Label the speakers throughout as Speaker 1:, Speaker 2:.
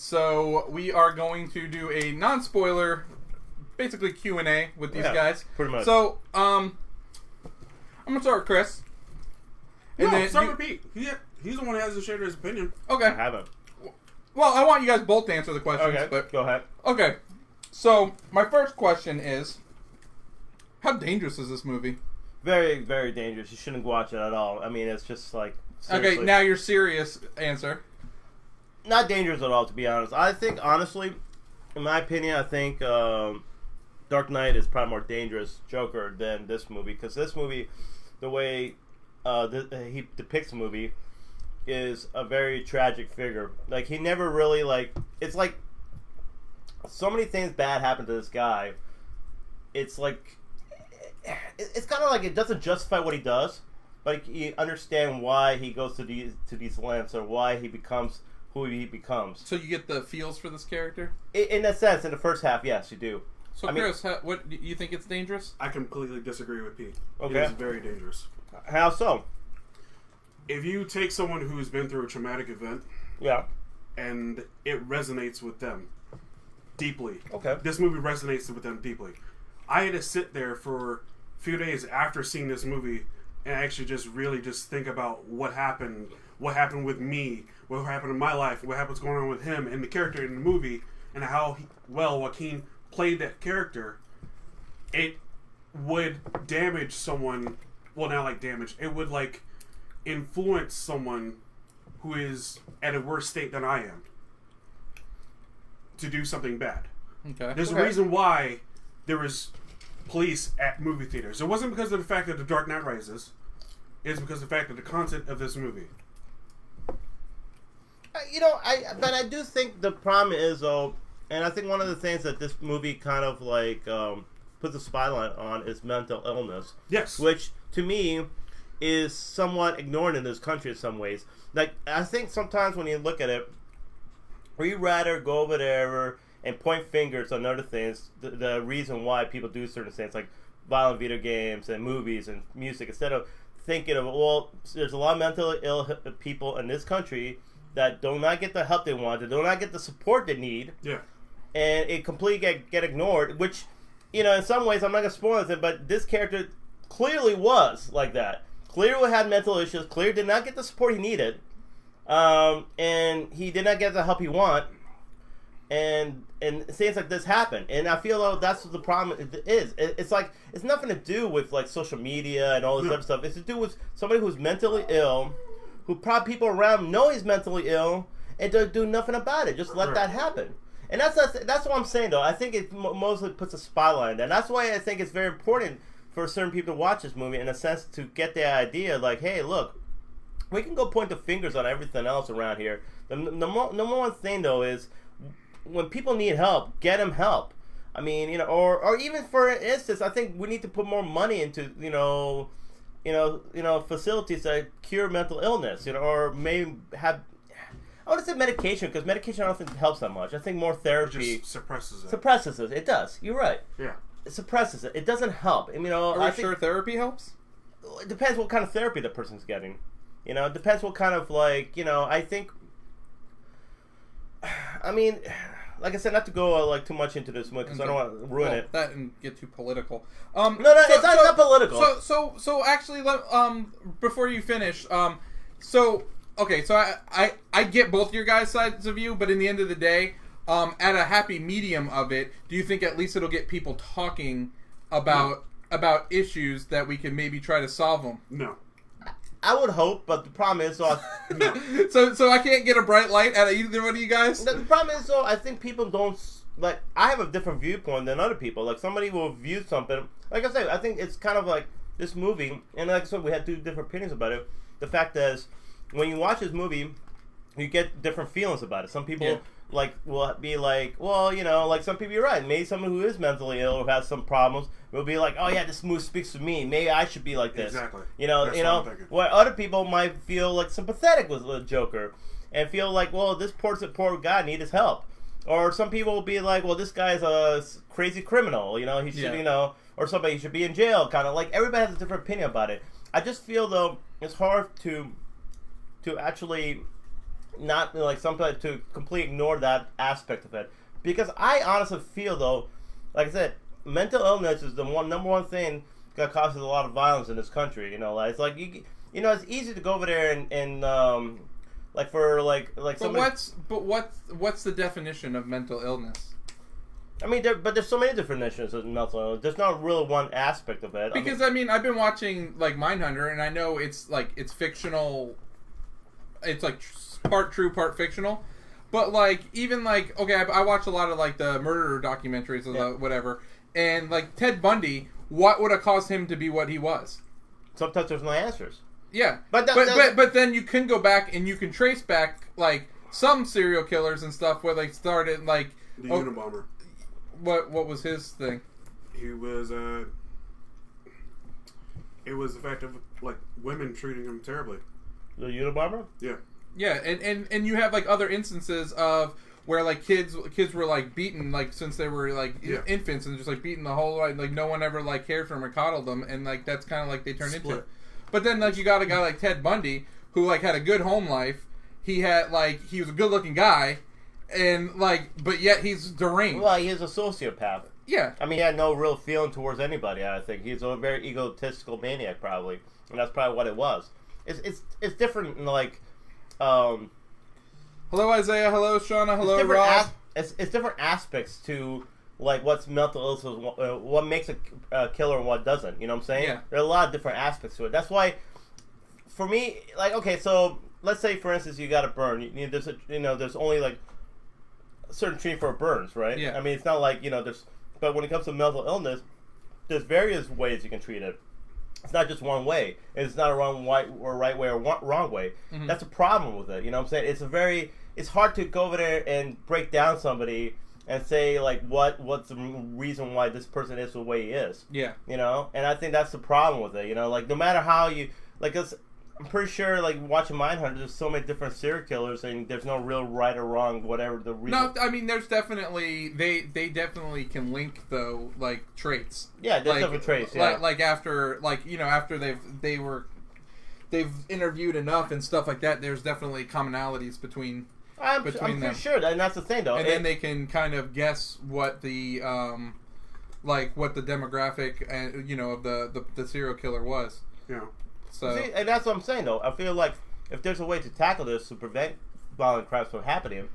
Speaker 1: So we are going to do a non-spoiler, basically Q&A with these guys.
Speaker 2: Pretty much.
Speaker 1: So, I'm going to start with Chris.
Speaker 3: Start with Pete. He's the one who hasn't shared his opinion.
Speaker 1: Okay.
Speaker 2: I haven't.
Speaker 1: Well, I want you guys both to answer the questions.
Speaker 2: Okay,
Speaker 1: but
Speaker 2: go ahead.
Speaker 1: Okay. So, my first question is, how dangerous is this movie?
Speaker 2: Very, very dangerous. You shouldn't watch it at all. I mean, it's just like... Seriously.
Speaker 1: Okay, now your serious answer.
Speaker 2: Not dangerous at all, to be honest. I think, honestly, in my opinion, I think Dark Knight is probably more dangerous Joker than this movie. Because this movie, the way he depicts the movie, is a very tragic figure. Like, he never really, like... It's like... So many things bad happen to this guy. It's like... It's kind of like it doesn't justify what he does. But you understand why he goes to these lengths, or why he becomes who he becomes.
Speaker 1: So you get the feels for this character?
Speaker 2: In a sense, in the first half, yes, you do.
Speaker 1: So, Chris, what you think it's dangerous?
Speaker 3: I completely disagree with Pete.
Speaker 2: Okay.
Speaker 3: It is very dangerous.
Speaker 2: How so?
Speaker 3: If you take someone who's been through a traumatic event, and it resonates with them deeply.
Speaker 2: Okay.
Speaker 3: This movie resonates with them deeply. I had to sit there for a few days after seeing this movie and actually just really think about what happened with me, what happened in my life, what's going on with him and the character in the movie, and how well Joaquin played that character. It would damage someone. Well, not like damage. It would like influence someone who is at a worse state than I am to do something bad.
Speaker 1: Okay.
Speaker 3: There's a reason why there was police at movie theaters. It wasn't because of the fact that The Dark Knight Rises. It's because of the fact that the content of this movie.
Speaker 2: But I do think the problem is, though, and I think one of the things that this movie kind of like puts a spotlight on is mental illness.
Speaker 3: Yes.
Speaker 2: Which, to me, is somewhat ignored in this country in some ways. Like, I think sometimes when you look at it, we rather go over there and point fingers on other things, the reason why people do certain things, like violent video games and movies and music, instead of thinking of, well, there's a lot of mentally ill people in this country that do not get the help they want, that do not get the support they need, and it completely get ignored, which, in some ways, I'm not going to spoil it, but this character clearly was like that. Clearly had mental issues, clearly did not get the support he needed, and he did not get the help he wanted. And things like this happen, and I feel like that's what the problem is. It's like it's nothing to do with like social media and all this other stuff. It's to do with somebody who's mentally ill, who probably people around him know he's mentally ill, and don't do nothing about it. Just let that happen. And that's what I'm saying, though. I think it mostly puts a spotlight on it, and that's why I think it's very important for certain people to watch this movie, in a sense, to get the idea, like, hey, look, we can go point the fingers on everything else around here. The number one thing, though, is when people need help, get them help. I mean, or even for instance, I think we need to put more money into, facilities that cure mental illness, or maybe have, I want to say medication, because medication I don't think helps that much. I think more therapy
Speaker 3: just suppresses it.
Speaker 2: Suppresses it. It does. You're right.
Speaker 3: Yeah.
Speaker 2: It suppresses it. It doesn't help.
Speaker 1: Are you sure therapy helps?
Speaker 2: It depends what kind of therapy the person's getting. It depends what kind of, like, I think, I mean, like I said, not to go too much into this movie, because I don't want to ruin it.
Speaker 1: That and get too political.
Speaker 2: It's not political.
Speaker 1: So actually, before you finish, so I get both your guys' sides of view, but in the end of the day, at a happy medium of it, do you think at least it'll get people talking about issues that we can maybe try to solve them?
Speaker 3: No.
Speaker 2: I would hope, but the problem is,
Speaker 1: so I can't get a bright light out of either one of you guys?
Speaker 2: The problem is, I think people don't, like, I have a different viewpoint than other people. Like, somebody will view something, like I said, I think it's kind of like this movie, and like I said, we had two different opinions about it. The fact is, when you watch this movie, you get different feelings about it. Some people, will be like, well, like some people, you're right. Maybe someone who is mentally ill or has some problems will be like, oh yeah, this movie speaks to me. Maybe I should be like this.
Speaker 3: Exactly.
Speaker 2: Where other people might feel like sympathetic with the Joker and feel like, well, this poor guy needs his help. Or some people will be like, well, this guy's a crazy criminal. He should, or somebody should be in jail. Kind of like everybody has a different opinion about it. I just feel though it's hard to actually not like sometimes to completely ignore that aspect of it. Because I honestly feel though, like I said, mental illness is the number one thing that causes a lot of violence in this country. You know, like, it's like it's easy to go over there and like for like somebody,
Speaker 1: what's the definition of mental illness?
Speaker 2: I mean, there's so many different definitions of mental illness. There's not really one aspect of it.
Speaker 1: Because I mean, I've been watching like Mindhunter, and I know it's fictional. It's like part true, part fictional. But like even like okay, I watch a lot of like the murder documentaries or whatever, and like Ted Bundy, what would have caused him to be what he was?
Speaker 2: Sometimes there's no answers.
Speaker 1: Yeah, but then you can go back and you can trace back like some serial killers and stuff where they started like
Speaker 3: the Unabomber.
Speaker 1: What was his thing?
Speaker 3: He was it was the fact of like women treating him terribly.
Speaker 2: The Unabomber?
Speaker 3: Yeah.
Speaker 1: Yeah, and you have like other instances of where like kids were like beaten like since they were like infants and just like beaten the whole like no one ever like cared for them or coddled them, and like that's kind of like they turned into it. But then like you got a guy like Ted Bundy who like had a good home life. He was a good looking guy. And, like, but yet he's deranged.
Speaker 2: Well, he's a sociopath.
Speaker 1: Yeah.
Speaker 2: I mean, he had no real feeling towards anybody, I think. He's a very egotistical maniac, probably. And that's probably what it was. It's different in, like,
Speaker 1: hello, Isaiah. Hello, Shauna. Hello, Rob.
Speaker 2: It's different aspects to, like, what's mental illness, what makes a killer and what doesn't. You know what I'm saying?
Speaker 1: Yeah.
Speaker 2: There are a lot of different aspects to it. That's why, for me, like, okay, so, let's say, for instance, you got a burn. There's only, like, certain treatment for burns, right?
Speaker 1: Yeah.
Speaker 2: I mean, it's not like, but when it comes to mental illness, there's various ways you can treat it. It's not just one way. It's not a right way or wrong way. Mm-hmm. That's a problem with it. You know what I'm saying? It's hard to go over there and break down somebody and say, like, what's the reason why this person is the way he is.
Speaker 1: Yeah.
Speaker 2: And I think that's the problem with it. Like, no matter how you, like, I'm pretty sure, like, watching Mindhunter, there's so many different serial killers, and there's no real right or wrong, whatever the reason.
Speaker 1: No, I mean, there's definitely they definitely can link though, like traits.
Speaker 2: Yeah, there's
Speaker 1: like,
Speaker 2: different traits. Yeah,
Speaker 1: like after they've interviewed enough and stuff like that. There's definitely commonalities between
Speaker 2: I'm
Speaker 1: them.
Speaker 2: pretty sure, and that's the thing, though.
Speaker 1: And then they can kind of guess what the what the demographic of the serial killer was.
Speaker 3: Yeah.
Speaker 1: So,
Speaker 2: see, and that's what I'm saying, though. I feel like if there's a way to tackle this to prevent violent crimes from happening,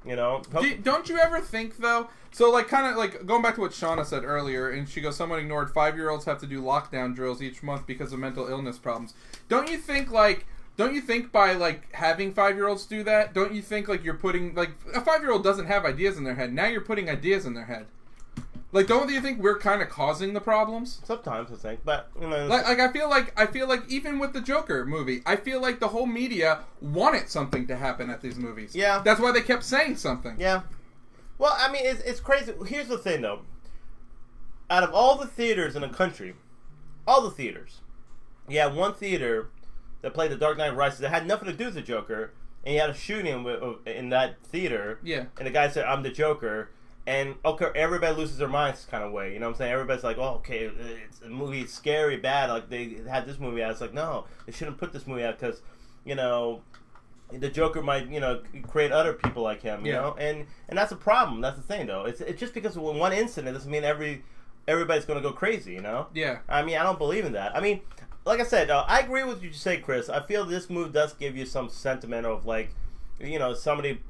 Speaker 1: don't you ever think, though? So, like, kind of like going back to what Shauna said earlier, and she goes, "Someone ignored 5-year-olds have to do lockdown drills each month because of mental illness problems." Don't you think by like having 5-year-olds do that? Don't you think like you're putting like a 5-year-old doesn't have ideas in their head? Now you're putting ideas in their head. Like, don't you think we're kind of causing the problems?
Speaker 2: Sometimes I think, but
Speaker 1: like I feel like even with the Joker movie, I feel like the whole media wanted something to happen at these movies.
Speaker 2: Yeah,
Speaker 1: that's why they kept saying something.
Speaker 2: Yeah. Well, I mean, it's crazy. Here's the thing, though. Out of all the theaters in the country, you had one theater that played The Dark Knight Rises that had nothing to do with the Joker, and you had a shooting in that theater.
Speaker 1: Yeah.
Speaker 2: And the guy said, "I'm the Joker." And, okay, everybody loses their minds kind of way. You know what I'm saying? Everybody's like, oh, okay, the movie is scary, bad. Like, they had this movie out. It's like, no, they shouldn't put this movie out because, the Joker might, create other people like him, you know? And that's a problem. That's the thing, though. It's just because of one incident doesn't mean everybody's going to go crazy, you know?
Speaker 1: Yeah.
Speaker 2: I mean, I don't believe in that. I mean, like I said, I agree with what you say, Chris. I feel this movie does give you some sentiment of, like, somebody,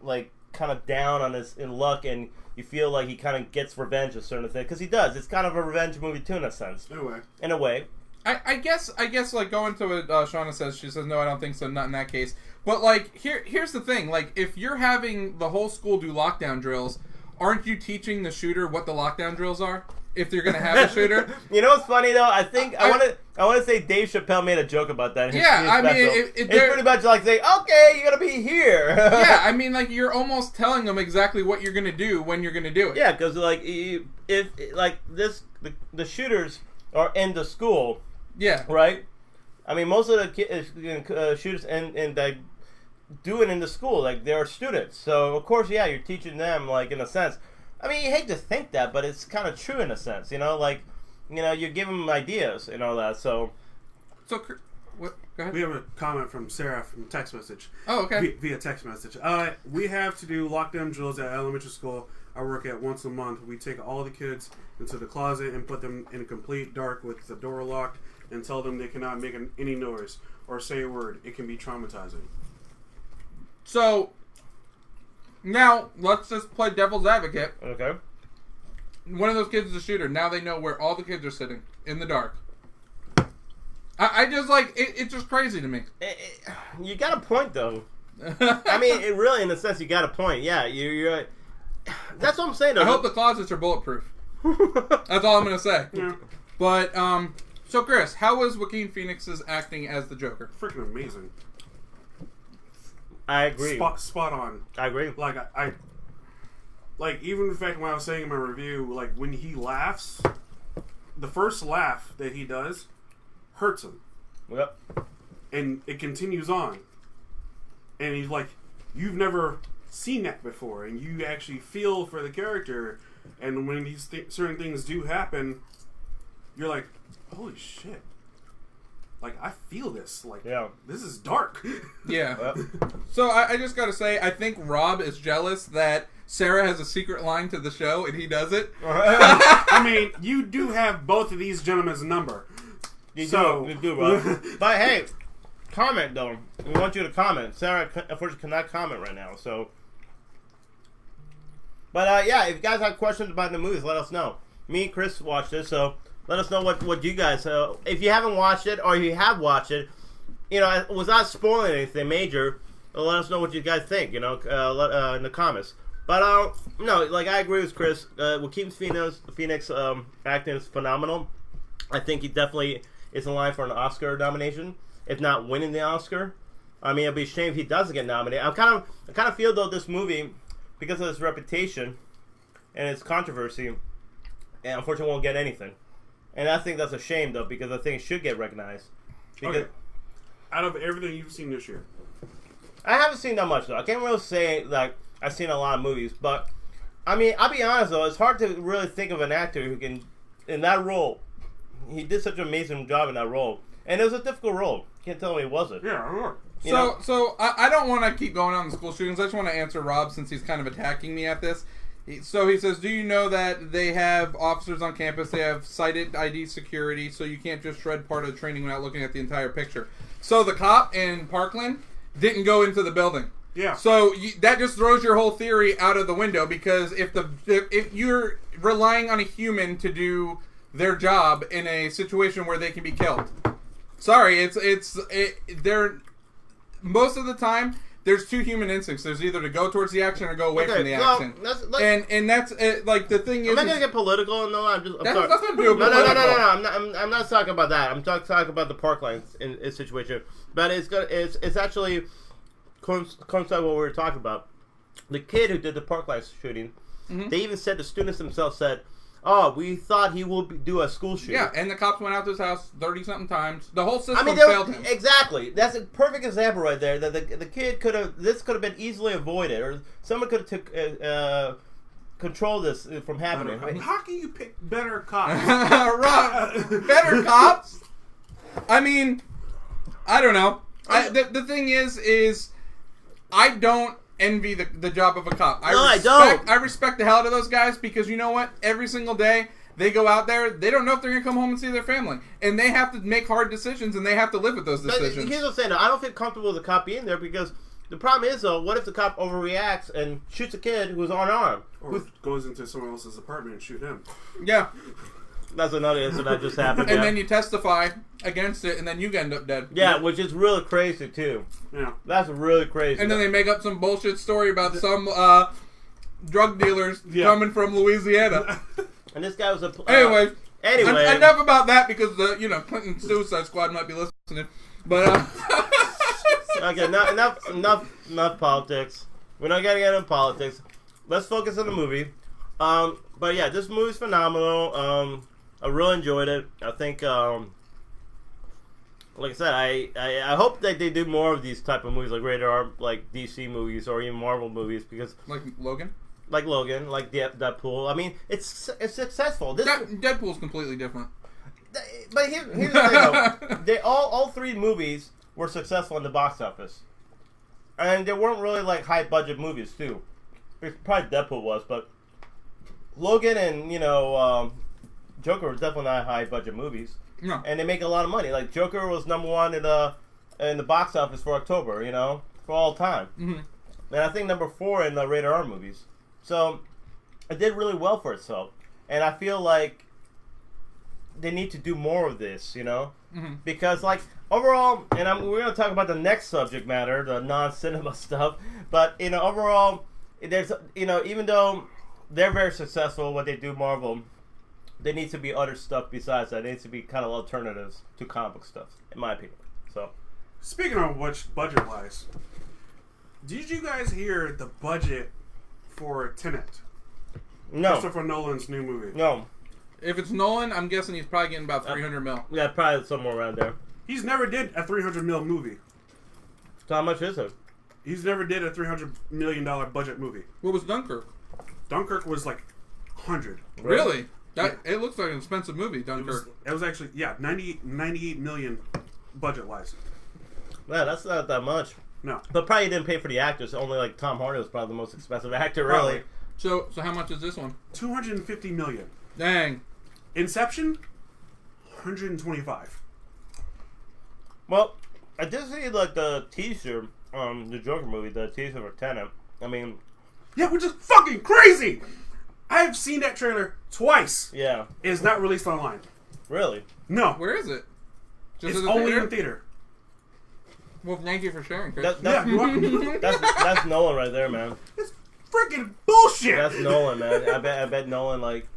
Speaker 2: like, kind of down on his in luck, and you feel like he kind of gets revenge of certain things, because he does. It's kind of a revenge movie too, in a sense. In a way.
Speaker 1: I guess like going to what Shauna says, she says no, I don't think so, not in that case. But like here's the thing, like if you're having the whole school do lockdown drills, aren't you teaching the shooter what the lockdown drills are? If they're gonna have a shooter,
Speaker 2: you know what's funny though? I think I want to say Dave Chappelle made a joke about that.
Speaker 1: I mean,
Speaker 2: it's pretty much like saying, "Okay, you're gonna be here."
Speaker 1: Yeah, I mean, like you're almost telling them exactly what you're gonna do when you're gonna do it.
Speaker 2: Yeah, because like if like the shooters are in the school.
Speaker 1: Yeah.
Speaker 2: Right. I mean, most of the shooters and they do it in the school. Like they're students, so of course, yeah, you're teaching them like in a sense. I mean, you hate to think that, but it's kind of true in a sense, like, you give them ideas and all that, so
Speaker 1: What? Go ahead.
Speaker 3: We have a comment from Sarah from text message.
Speaker 1: Oh, okay.
Speaker 3: Via text message. We have to do lockdown drills at elementary school. I work at once a month. We take all the kids into the closet and put them in complete dark with the door locked and tell them they cannot make any noise or say a word. It can be traumatizing.
Speaker 1: So, now, let's just play devil's advocate.
Speaker 2: Okay.
Speaker 1: One of those kids is a shooter. Now they know where all the kids are sitting. In the dark. I just, like, it's just crazy to me.
Speaker 2: You got a point, though. I mean, it really, in a sense, you got a point. Yeah, you're that's what I'm saying, though.
Speaker 1: I hope the closets are bulletproof. That's all I'm going to say.
Speaker 3: Yeah.
Speaker 1: But, so, Chris, how was Joaquin Phoenix's acting as the Joker?
Speaker 3: Freaking amazing.
Speaker 2: I agree.
Speaker 3: Spot on.
Speaker 2: I agree.
Speaker 3: Like, I like, even the fact when I was saying in my review, like, when he laughs, the first laugh that he does hurts him.
Speaker 2: Yep.
Speaker 3: And it continues on. And he's like, you've never seen that before, and you actually feel for the character, and when these certain things do happen, you're like, holy shit. Like, I feel this. Like,
Speaker 2: yeah.
Speaker 3: This is dark.
Speaker 1: Yeah. So, I just gotta say, I think Rob is jealous that Sarah has a secret line to the show, and he does it.
Speaker 3: I mean, you do have both of these gentlemen's number.
Speaker 2: You do, Rob. But hey, comment, though. We want you to comment. Sarah, unfortunately, cannot comment right now, so... But, yeah, if you guys have questions about the movies, let us know. Me and Chris watched this, so let us know what you guys... if you haven't watched it, or you have watched it, you know, without spoiling anything major, let us know what you guys think, you know, in the comments. But, no, like, I agree with Chris. Joaquin Phoenix acting is phenomenal. I think he definitely is in line for an Oscar nomination, if not winning the Oscar. I mean, it'd be a shame if he doesn't get nominated. I kind of feel, though, this movie... because of its reputation and its controversy, and unfortunately won't get anything. And I think that's a shame, though, because I think it should get recognized. Because
Speaker 3: okay. Out of everything you've seen this year,
Speaker 2: I haven't seen that much, though. I can't really say, like, I've seen a lot of movies. But, I mean, I'll be honest, though. It's hard to really think of an actor who can, in that role, he did such an amazing job in that role. And it was a difficult role. Can't tell me it wasn't.
Speaker 3: Yeah, I know.
Speaker 1: So I don't want to keep going on the school shootings. I just want to answer Rob since he's kind of attacking me at this. So he says, do you know that they have officers on campus? They have cited ID security, so you can't just shred part of the training without looking at the entire picture. So the cop in Parkland didn't go into the building.
Speaker 3: Yeah.
Speaker 1: So that just throws your whole theory out of the window, because if you're relying on a human to do their job in a situation where they can be killed, sorry, they're... Most of the time, there's two human instincts. There's either to go towards the action or go away from the action. And that's like the thing is.
Speaker 2: I'm not gonna get political. No, I'm sorry.
Speaker 1: That's nothing to do with
Speaker 2: political. No. I'm not talking about that. I'm talking about the Parkland situation. But it's actually coincide with what we were talking about. The kid who did the Parkland shooting, they even said, the students themselves said, "Oh, we thought he would do a school shooting."
Speaker 1: Yeah, and the cops went out to his house 30-something times. The whole system failed him.
Speaker 2: Exactly. That's a perfect example right there. That the kid could have been easily avoided, or someone could have control this from happening.
Speaker 3: How can you pick better cops?
Speaker 1: Better cops? I mean, I don't know. The thing is I don't envy the job of a cop. I don't. I respect the hell out of those guys, because you know what? Every single day they go out there, they don't know if they're going to come home and see their family. And they have to make hard decisions, and they have to live with those decisions.
Speaker 2: But here's what I'm saying, though. I don't feel comfortable with the cop being there, because the problem is, though, what if the cop overreacts and shoots a kid who's unarmed?
Speaker 3: Or goes into someone else's apartment and shoot him.
Speaker 1: Yeah.
Speaker 2: That's another incident that just happened.
Speaker 1: And then you testify against it, and then you end up dead.
Speaker 2: Yeah, which is really crazy, too.
Speaker 3: Yeah.
Speaker 2: That's really crazy.
Speaker 1: And then they make up some bullshit story about some drug dealers coming from Louisiana.
Speaker 2: And this guy was a...
Speaker 1: Anyway.
Speaker 2: Enough
Speaker 1: about that, because the Clinton Suicide Squad might be listening. But
Speaker 2: okay, enough politics. We're not gonna get into politics. Let's focus on the movie. But yeah, this movie's phenomenal. I really enjoyed it. I think, like I said, I hope that they do more of these type of movies, like rated R, like DC movies, or even Marvel movies, because
Speaker 1: like Logan,
Speaker 2: like Deadpool. I mean, it's successful.
Speaker 1: Deadpool's completely different.
Speaker 2: But here's the thing, though. They all three movies were successful in the box office, and they weren't really like high budget movies too. Probably Deadpool was, but Logan and Joker were definitely not high budget movies.
Speaker 1: No.
Speaker 2: And they make a lot of money. Like Joker was number one in the box office for October, for all time.
Speaker 1: Mm-hmm.
Speaker 2: And I think number 4 in the rated R movies. So it did really well for itself. And I feel like they need to do more of this,
Speaker 1: Mm-hmm.
Speaker 2: Because like overall, and we're going to talk about the next subject matter, the non-cinema stuff. But overall, there's even though they're very successful, what they do, Marvel, there needs to be other stuff besides that. There needs to be kind of alternatives to comic book stuff, in my opinion. So,
Speaker 3: speaking of which, budget-wise, did you guys hear the budget for Tenet?
Speaker 2: no,
Speaker 3: Christopher Nolan's new movie.
Speaker 2: no,
Speaker 1: If it's Nolan, I'm guessing he's probably getting about 300 mil.
Speaker 2: yeah, probably somewhere around there.
Speaker 3: He's never did a 300 mil movie.
Speaker 2: So how much is it?
Speaker 3: He's never did a $300 million budget movie.
Speaker 1: What was Dunkirk?
Speaker 3: Dunkirk was like 100.
Speaker 1: Really? It looks like an expensive movie, Dunkirk.
Speaker 3: It was actually 98 million budget-wise.
Speaker 2: Man, that's not that much.
Speaker 3: No.
Speaker 2: But probably didn't pay for the actors. Only like Tom Hardy was probably the most expensive actor, really.
Speaker 3: Probably.
Speaker 1: So how much is this one?
Speaker 3: 250 million.
Speaker 1: Dang.
Speaker 3: Inception, 125.
Speaker 2: Well, I did see like the teaser, the Joker movie, the teaser for Tenet. I mean,
Speaker 3: Yeah, which is fucking crazy. I have seen that trailer twice.
Speaker 2: yeah,
Speaker 3: It's not released online.
Speaker 2: really.
Speaker 3: No,
Speaker 1: Where is it? Just
Speaker 3: it's
Speaker 1: at the
Speaker 3: only
Speaker 1: theater?
Speaker 3: in theater.
Speaker 1: Well, thank you for sharing, Chris.
Speaker 2: That's
Speaker 3: Yeah,
Speaker 2: that's Nolan right there, man.
Speaker 3: it's freaking bullshit.
Speaker 2: That's Nolan, man. I bet Nolan like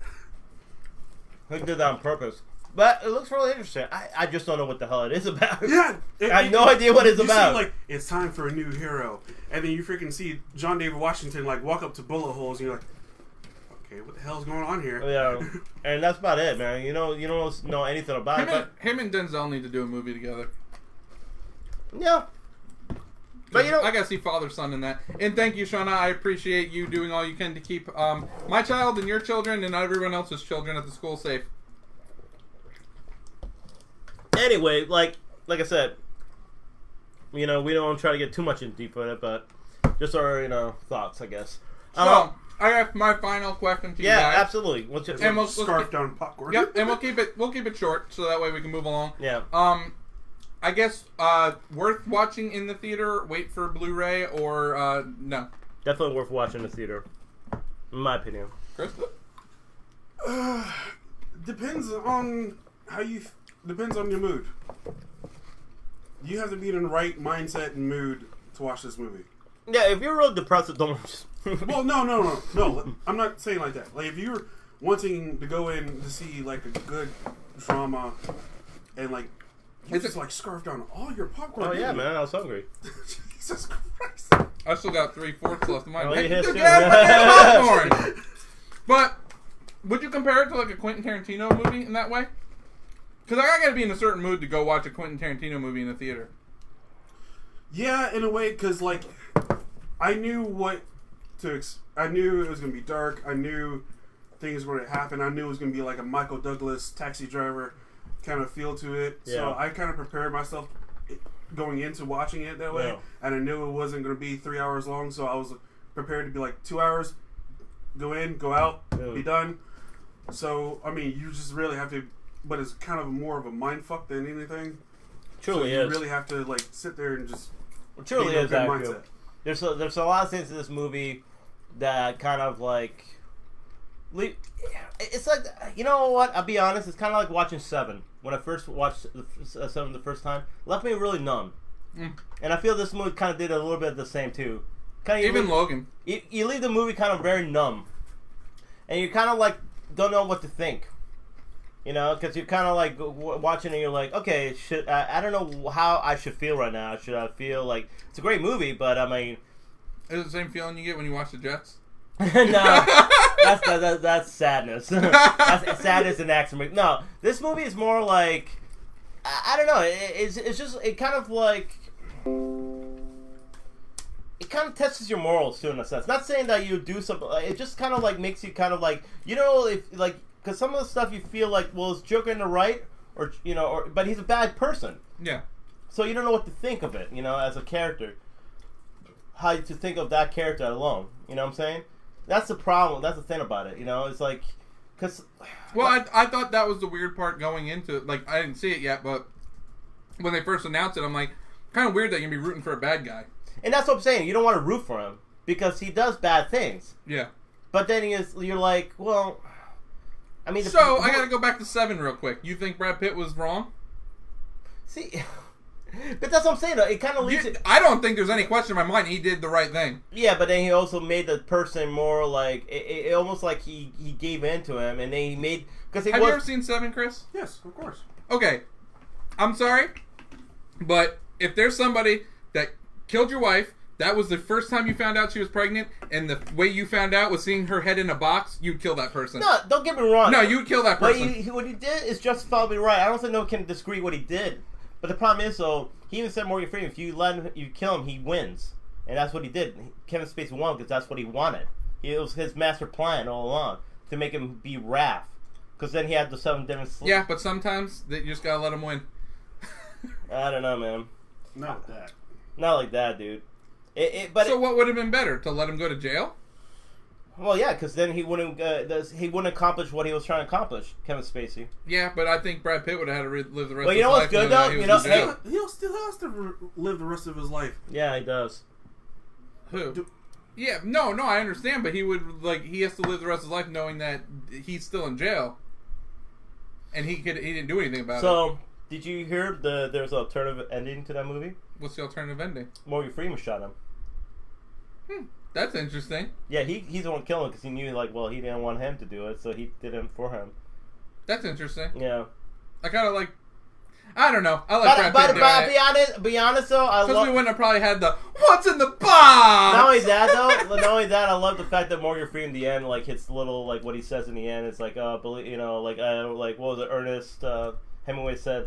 Speaker 2: he did that on purpose. But it looks really interesting. I just don't know what the hell it is about.
Speaker 3: Yeah,
Speaker 2: I have no idea what it's
Speaker 3: you
Speaker 2: about.
Speaker 3: See, like, it's time for a new hero, and then you freaking see John David Washington like walk up to bullet holes, and you're like, okay, what the hell's going on here?
Speaker 2: Yeah, and that's about it, man. You don't know anything about it.
Speaker 1: Him and Denzel need to do a movie together.
Speaker 2: But, yeah. But
Speaker 1: I gotta see father son in that. And thank you, Shauna. I appreciate you doing all you can to keep my child and your children and everyone else's children at the school safe.
Speaker 2: Anyway, like I said, we don't try to get too much in deep with it, but just our thoughts, I guess.
Speaker 1: So I have my final question to you
Speaker 2: Yeah,
Speaker 1: guys.
Speaker 2: absolutely. What's your,
Speaker 1: And we'll
Speaker 3: Scarf down popcorn.
Speaker 1: Yep, and we'll keep it short so that way we can move along.
Speaker 2: yeah.
Speaker 1: I guess worth watching in the theater. Wait for Blu-ray or no.
Speaker 2: Definitely worth watching in the theater, in my opinion.
Speaker 1: Chris?
Speaker 3: Depends on how you. Depends on your mood. You have to be in the right mindset and mood to watch this movie.
Speaker 2: Yeah, if you're real depressed, don't.
Speaker 3: Well, no. I'm not saying like that. Like if you're wanting to go in to see like a good drama, and like you just like scarf down all your popcorn.
Speaker 2: Oh yeah, man, I was hungry.
Speaker 3: Jesus Christ!
Speaker 1: I still got 3/4 left of mine.
Speaker 2: Oh,
Speaker 1: Hey,
Speaker 2: you hit
Speaker 1: look
Speaker 2: it.
Speaker 1: at that popcorn! But would you compare it to like a Quentin Tarantino movie in that way? Because I gotta be in a certain mood to go watch a Quentin Tarantino movie in the theater.
Speaker 3: Yeah, in a way, because like I knew what to. I knew it was gonna be dark. I knew things were gonna happen. I knew it was gonna be like a Michael Douglas Taxi Driver kind of feel to it.
Speaker 2: Yeah.
Speaker 3: So I kind of prepared myself going into watching it that way,
Speaker 2: Yeah.
Speaker 3: and I knew it wasn't gonna be 3 hours long. So I was prepared to be like 2 hours, go in, go out, be done. So I mean, you just really have to. But it's kind of more of a mind fuck than anything.
Speaker 2: Truly
Speaker 3: so you
Speaker 2: is.
Speaker 3: really have to like sit there and just.
Speaker 2: It truly
Speaker 3: be in a
Speaker 2: is
Speaker 3: good
Speaker 2: that
Speaker 3: mindset.
Speaker 2: good. There's a lot of things in this movie that kind of like. It's like, you know what? I'll be honest. It's kind of like watching Seven. When I first watched Seven the first time, left me really numb. And I feel this movie kind of did a little bit of the same too.
Speaker 1: Even Logan.
Speaker 2: You leave the movie kind of very numb, and you kind of like don't know what to think. Because you're kind of like watching and you're like, okay, I don't know how I should feel right now. Should I feel like it's a great movie, but I mean,
Speaker 1: Is it the same feeling you get when you watch the Jets?
Speaker 2: no, that's sadness. That's sadness in action. No, this movie is more like I don't know. It's just it kind of like it kind of tests your morals too in a sense. Not saying that you do something. It just kind of like makes you kind of like if like. Because some of the stuff you feel like, well, is Joker in the right or but he's a bad person.
Speaker 1: Yeah.
Speaker 2: So you don't know what to think of it, as a character. How to think of that character alone. You know what I'm saying? That's the problem. That's the thing about it. It's like, because.
Speaker 1: Well, I thought that was the weird part going into it. Like, I didn't see it yet, but when they first announced it, I'm like, kind of weird that you're gonna be rooting for a bad guy.
Speaker 2: And that's what I'm saying. You don't want to root for him because he does bad things.
Speaker 1: Yeah. But
Speaker 2: then you're like, well, I mean.
Speaker 1: So I gotta go back to 7 real quick. You think Brad Pitt was wrong?
Speaker 2: See. But that's what I'm saying, though. It kind of leads
Speaker 1: I don't think there's any question in my mind he did the right thing.
Speaker 2: Yeah, but then he also made the person more like... It almost like he gave in to him, and then he made...
Speaker 1: Have you ever seen 7, Chris?
Speaker 3: Yes, of course.
Speaker 1: Okay. I'm sorry, but if there's somebody that killed your wife, that was the first time you found out she was pregnant, and the way you found out was seeing her head in a box, you'd kill that person.
Speaker 2: No, don't get me wrong.
Speaker 1: No, you would kill that person.
Speaker 2: What he did is justifiably right. I don't think no one can disagree what he did. But the problem is, though, he even said Morgan Freeman, if you kill him, he wins. And that's what he did. Kevin Spacey won because that's what he wanted. It was his master plan all along, to make him be Raph. Because then he had the 7 different...
Speaker 1: Yeah, but sometimes you just gotta let him win.
Speaker 2: I don't know, man.
Speaker 3: Not that.
Speaker 2: Not like that, dude.
Speaker 1: So what would have been better? To let him go to jail?
Speaker 2: Well, yeah, because then he wouldn't accomplish what he was trying to accomplish, Kevin Spacey.
Speaker 1: Yeah, but I think Brad Pitt would have had to live the rest of his life.
Speaker 2: Well, you know what's good, though?
Speaker 3: He still has to live the rest of his life.
Speaker 2: Yeah, he does.
Speaker 1: Who? Yeah, no, I understand, but he has to live the rest of his life knowing that he's still in jail. And he didn't do anything about it.
Speaker 2: So, did you hear there's an alternative ending to that movie?
Speaker 1: What's the alternative ending?
Speaker 2: Morgan Freeman shot him.
Speaker 1: That's interesting.
Speaker 2: Yeah, he's the one killing him because he knew, he didn't want him to do it, so he did it for him.
Speaker 1: That's interesting.
Speaker 2: Yeah.
Speaker 1: I kind of I don't know. I like Brad Pitt.
Speaker 2: But be honest though,
Speaker 1: because we wouldn't have probably had the "What's in the box."
Speaker 2: Not only that, I love the fact that Morgan Freeman in the end, hits the little what he says in the end. It's what was it? Ernest Hemingway said,